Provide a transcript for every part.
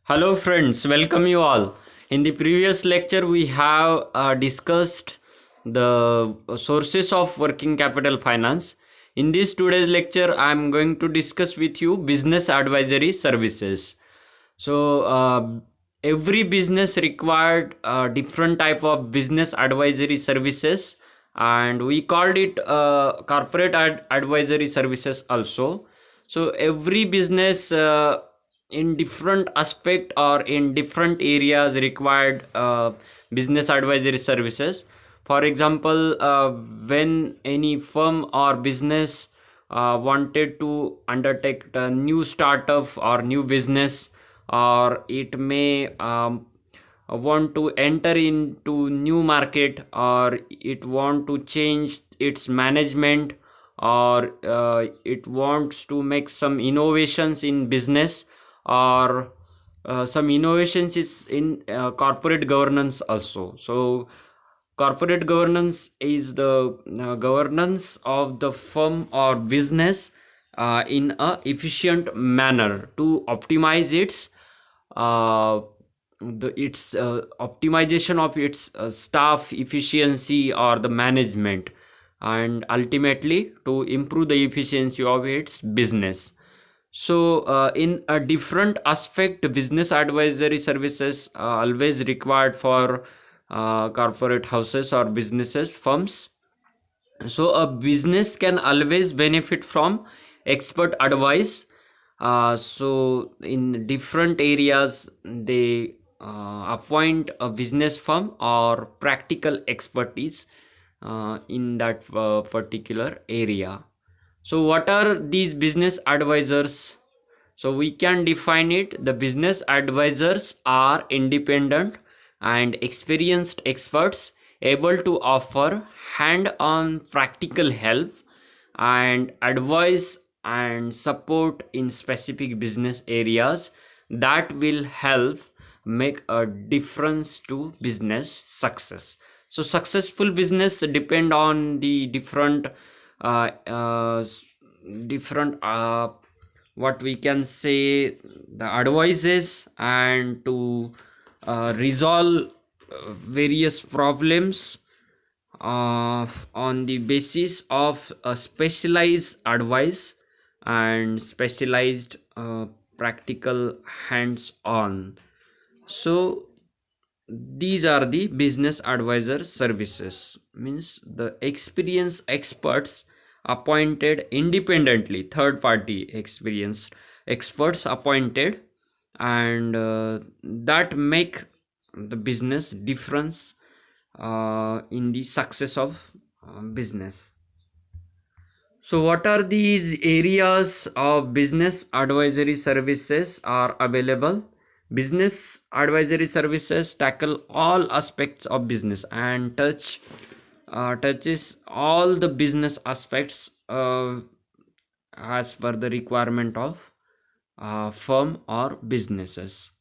Hello friends, welcome you all. In the previous lecture we have discussed the sources of working capital finance. In this today's lecture I am going to discuss with you business advisory services. So every business required different type of business advisory services, and we called it corporate advisory services also. So every business in different aspect or in different areas required business advisory services. For example, when any firm or business wanted to undertake a new startup or new business, or it may want to enter into new market, or it want to change its management, or it wants to make some innovations in business, or some innovations is in corporate governance also. So corporate governance is the governance of the firm or business in a efficient manner to optimize uh, its optimization of its staff efficiency or the management, and ultimately to improve the efficiency of its business. So in a different aspect, business advisory services always required for corporate houses or businesses firms. So a business can always benefit from expert advice. So in different areas they appoint a business firm or practical expertise in that particular area. So what are these business advisors? So we can define it: the business advisors are independent and experienced experts able to offer hand-on practical help and advice and support in specific business areas that will help make a difference to business success. So successful business depend on the different uh, uh, different what we can say, the advices, and to resolve various problems on the basis of a specialized advice and specialized practical hands on. So these are the business advisor services, means the experienced experts appointed independently, third party experienced experts appointed, and that make the business difference in the success of business. So what are these areas of business advisory services are available? Business advisory services tackle all aspects of business and touches all the business aspects as per the requirement of firm or businesses.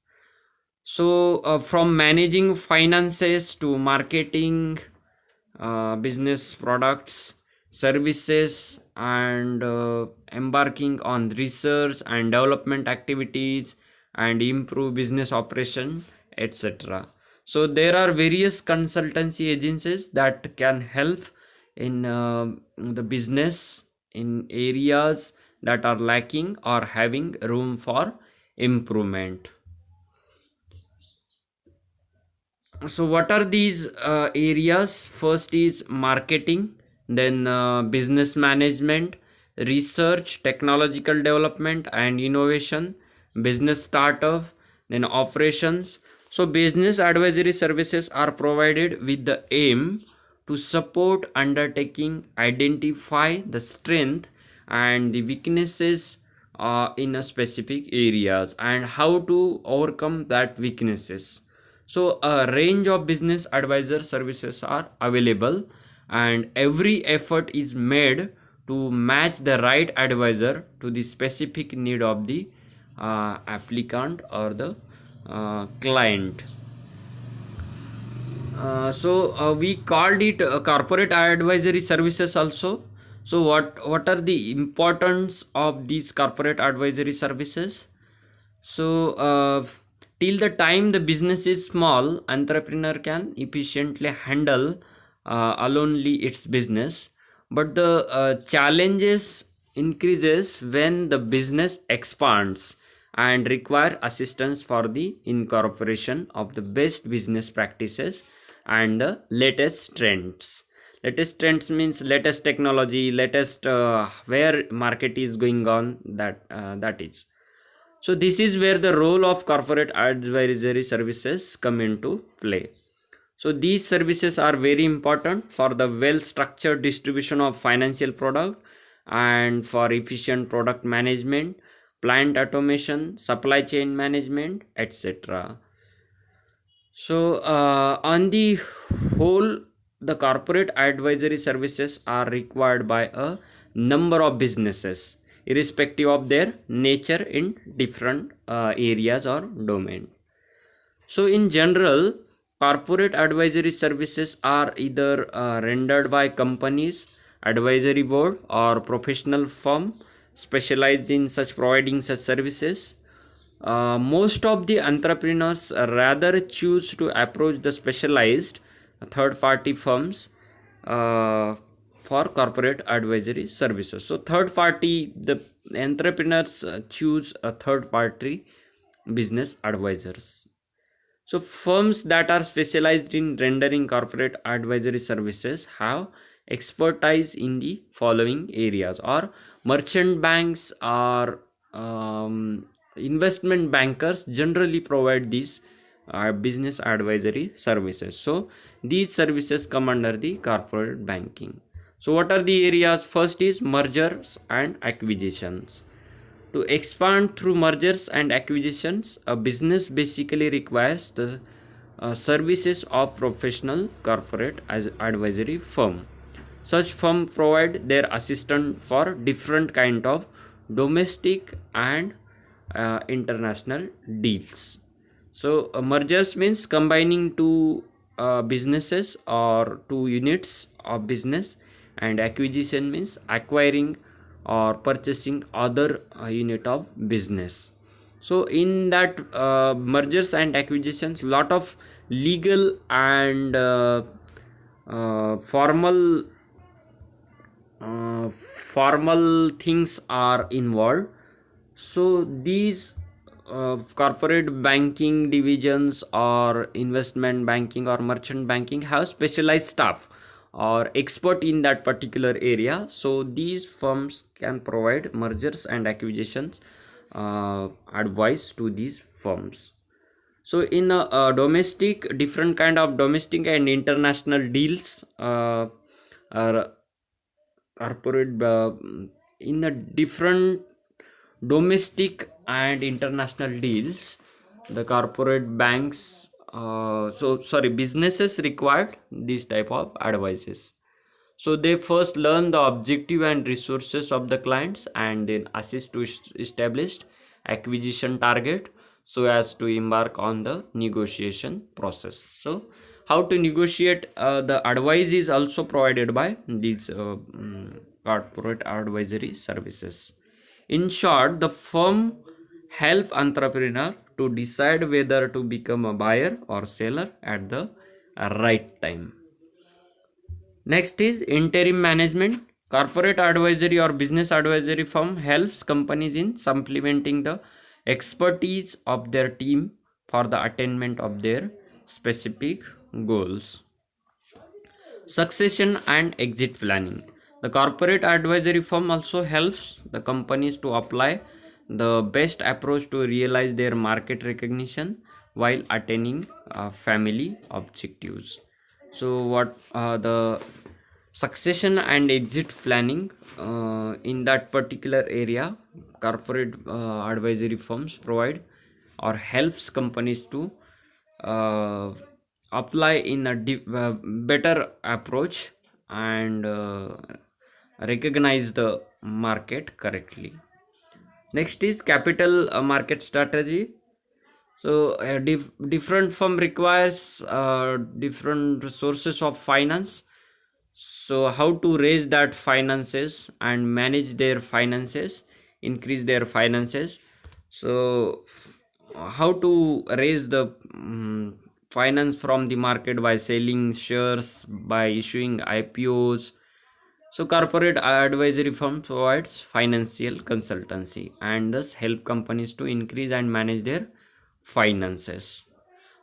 So from managing finances to marketing business products, services, and embarking on research and development activities and improve business operation, etc. So there are various consultancy agencies that can help in the business in areas that are lacking or having room for improvement. So what are these areas? First is marketing, then business management, research, technological development and innovation, business startup, then operations. So business advisory services are provided with the aim to support undertaking, identify the strength and the weaknesses in a specific areas, and how to overcome that weaknesses. So a range of business advisor services are available, and every effort is made to match the right advisor to the specific need of the applicant or the client. So we called it corporate advisory services also. So what are the importance of these corporate advisory services? So till the time the business is small, entrepreneur can efficiently handle alonely its business, but the challenges increases when the business expands and require assistance for the incorporation of the best business practices and the latest trends. Latest trends means latest technology, latest where market is going on, that is. So this is where the role of corporate advisory services come into play. So these services are very important for the well structured distribution of financial product and for efficient product management, plant automation, supply chain management, etc. So on the whole, the corporate advisory services are required by a number of businesses irrespective of their nature in different areas or domain. So in general, corporate advisory services are either rendered by companies, advisory board or professional firm specialized in such providing such services. Most of the entrepreneurs rather choose to approach the specialized third party firms for corporate advisory services. So third party, the entrepreneurs choose a third party business advisors. So firms that are specialized in rendering corporate advisory services have expertise in the following areas, or merchant banks or investment bankers generally provide these business advisory services. So these services come under the corporate banking. So what are the areas? First is mergers and acquisitions. To expand through mergers and acquisitions, a business basically requires the services of professional corporate as advisory firm. Such firm provide their assistance for different kind of domestic and international deals. So mergers means combining two businesses or two units of business, and acquisition means acquiring or purchasing other unit of business. So in that mergers and acquisitions, lot of legal and formal things are involved. So these corporate banking divisions or investment banking or merchant banking have specialized staff or expert in that particular area. So these firms can provide mergers and acquisitions advice to these firms. So in a domestic, different kind of domestic and international deals are corporate in a different domestic and international deals, the corporate banks businesses required these type of advices. So they first learn the objective and resources of the clients and then assist to establish acquisition target so as to embark on the negotiation process. So how to negotiate, the advice is also provided by these corporate advisory services. In short, the firm help entrepreneur to decide whether to become a buyer or seller at the right time. Next is interim management. Corporate advisory or business advisory firm helps companies in supplementing the expertise of their team for the attainment of their specific goals. Succession and exit planning. The corporate advisory firm also helps the companies to apply the best approach to realize their market recognition while attaining family objectives. So what the succession and exit planning, in that particular area, corporate advisory firms provide or helps companies to uh, apply in a better approach and recognize the market correctly. Next is capital market strategy. So a different firm requires different sources of finance. So how to raise that finances and manage their finances, increase their finances. So how to raise the finance from the market by selling shares, by issuing IPOs. So corporate advisory firm provides financial consultancy and thus help companies to increase and manage their finances.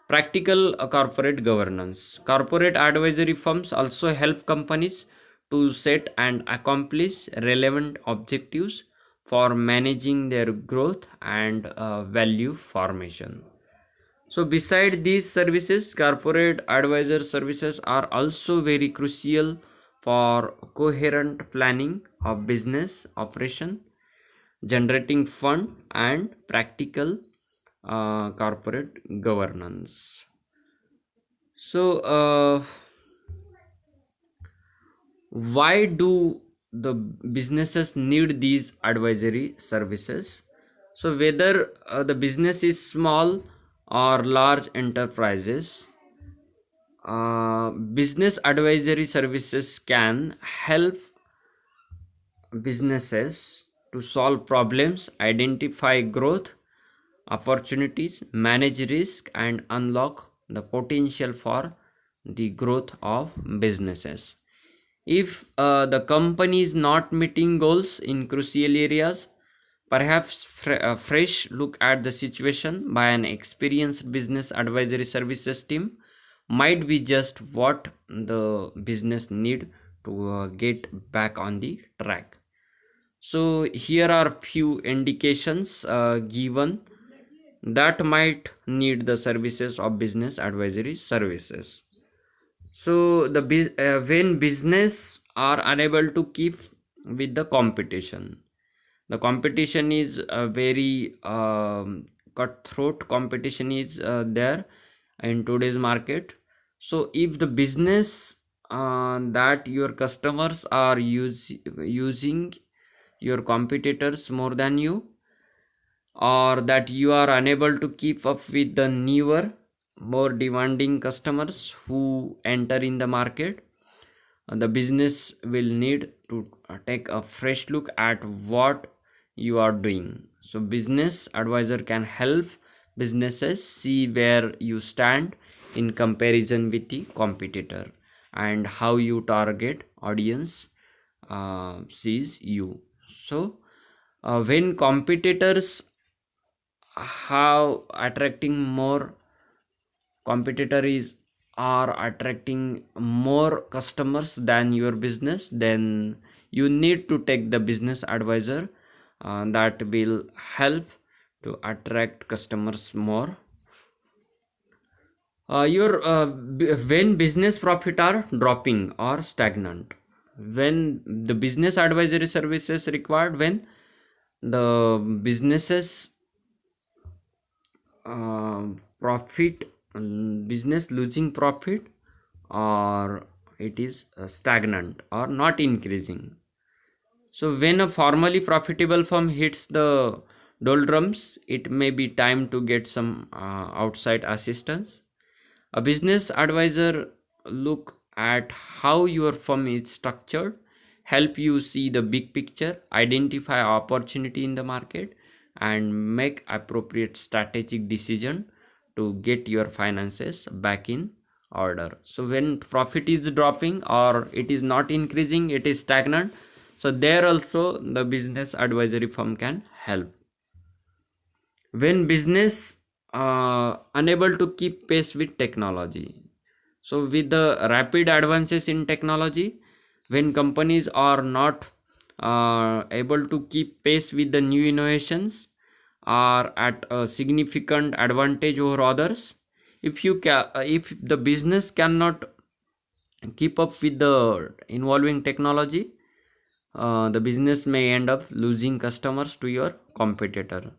Practical corporate governance. Corporate advisory firms also help companies to set and accomplish relevant objectives for managing their growth and value formation. So, beside these services, corporate advisor services are also very crucial for coherent planning of business operation, generating fund, and practical corporate governance. So, why do the businesses need these advisory services? So, whether the business is small or large enterprises, business advisory services can help businesses to solve problems, identify growth opportunities, manage risk, and unlock the potential for the growth of businesses. If the company is not meeting goals in crucial areas, perhaps a fresh look at the situation by an experienced business advisory services team might be just what the business need to get back on the track. So here are few indications given that might need the services of business advisory services. So when business are unable to keep with the competition, the competition is very cutthroat competition is there in today's market. So if the business that your customers are using your competitors more than you, or that you are unable to keep up with the newer more demanding customers who enter in the market, the business will need to take a fresh look at what you are doing. So business advisor can help businesses see where you stand in comparison with the competitor and how you target audience sees you. So when competitors how attracting more competitor is are attracting more customers than your business, then you need to take the business advisor that will help to attract customers more. When business profit are dropping or stagnant, when the business advisory services required, when the businesses profit business losing profit, or it is stagnant or not increasing. So when a formerly profitable firm hits the doldrums, it may be time to get some outside assistance. A business advisor look at how your firm is structured, help you see the big picture, identify opportunity in the market, and make appropriate strategic decision to get your finances back in order. So when profit is dropping or it is not increasing, it is stagnant, so there also the business advisory firm can help. When business unable to keep pace with technology, so with the rapid advances in technology, when companies are not able to keep pace with the new innovations, are at a significant advantage over others. If the business cannot keep up with the evolving technology, the business may end up losing customers to your competitor.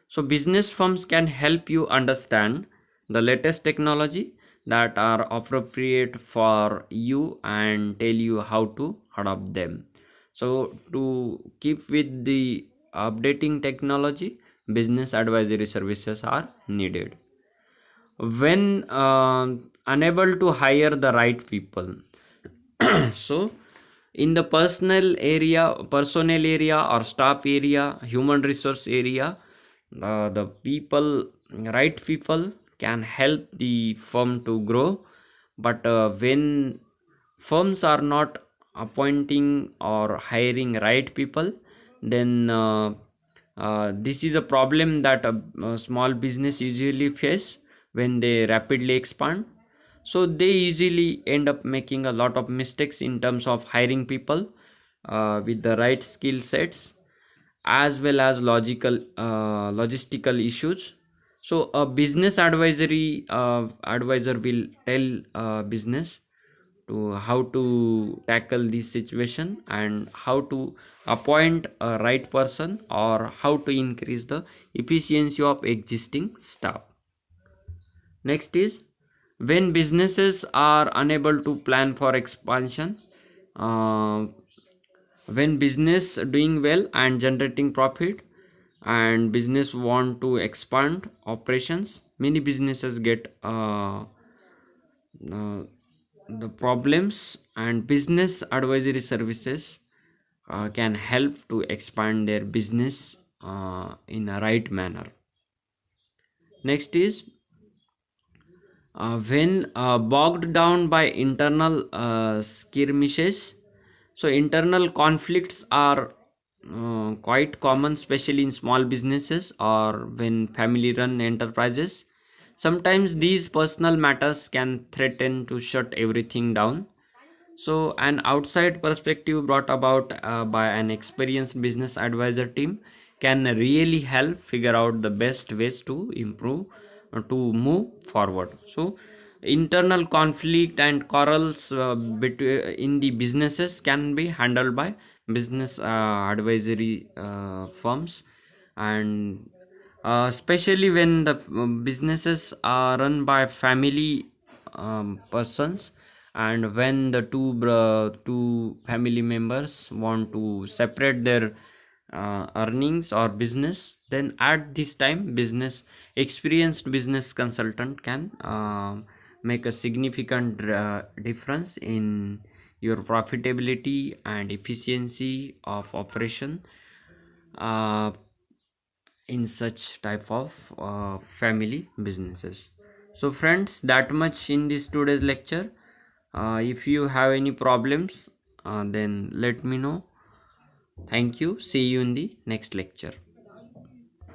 So business firms can help you understand the latest technology that are appropriate for you and tell you how to adopt them. So to keep with the updating technology, business advisory services are needed. When unable to hire the right people, so in the personnel area or staff area, human resource area, The people, right people, can help the firm to grow. But when firms are not appointing or hiring right people, then this is a problem that a small business usually face when they rapidly expand. So they usually end up making a lot of mistakes in terms of hiring people with the right skill sets, as well as logistical issues. So a business advisor will tell business to how to tackle this situation and how to appoint a right person or how to increase the efficiency of existing staff. Next is, when businesses are unable to plan for expansion. uh, when business doing well and generating profit and business want to expand operations, many businesses get uh, the problems, and business advisory services can help to expand their business in a right manner. Next is, when bogged down by internal skirmishes. So internal conflicts are quite common, especially in small businesses or when family run enterprises. Sometimes these personal matters can threaten to shut everything down. So, an outside perspective brought about by an experienced business advisor team can really help figure out the best ways to improve, to move forward. So, internal conflict and quarrels between in the businesses can be handled by business advisory firms, and especially when the businesses are run by family persons, and when the two family members want to separate their earnings or business, then at this time business experienced business consultant can make a significant difference in your profitability and efficiency of operation uh, in such type of family businesses. So friends, that much in this today's lecture. If you have any problems, then let me know. Thank you. See you in the next lecture.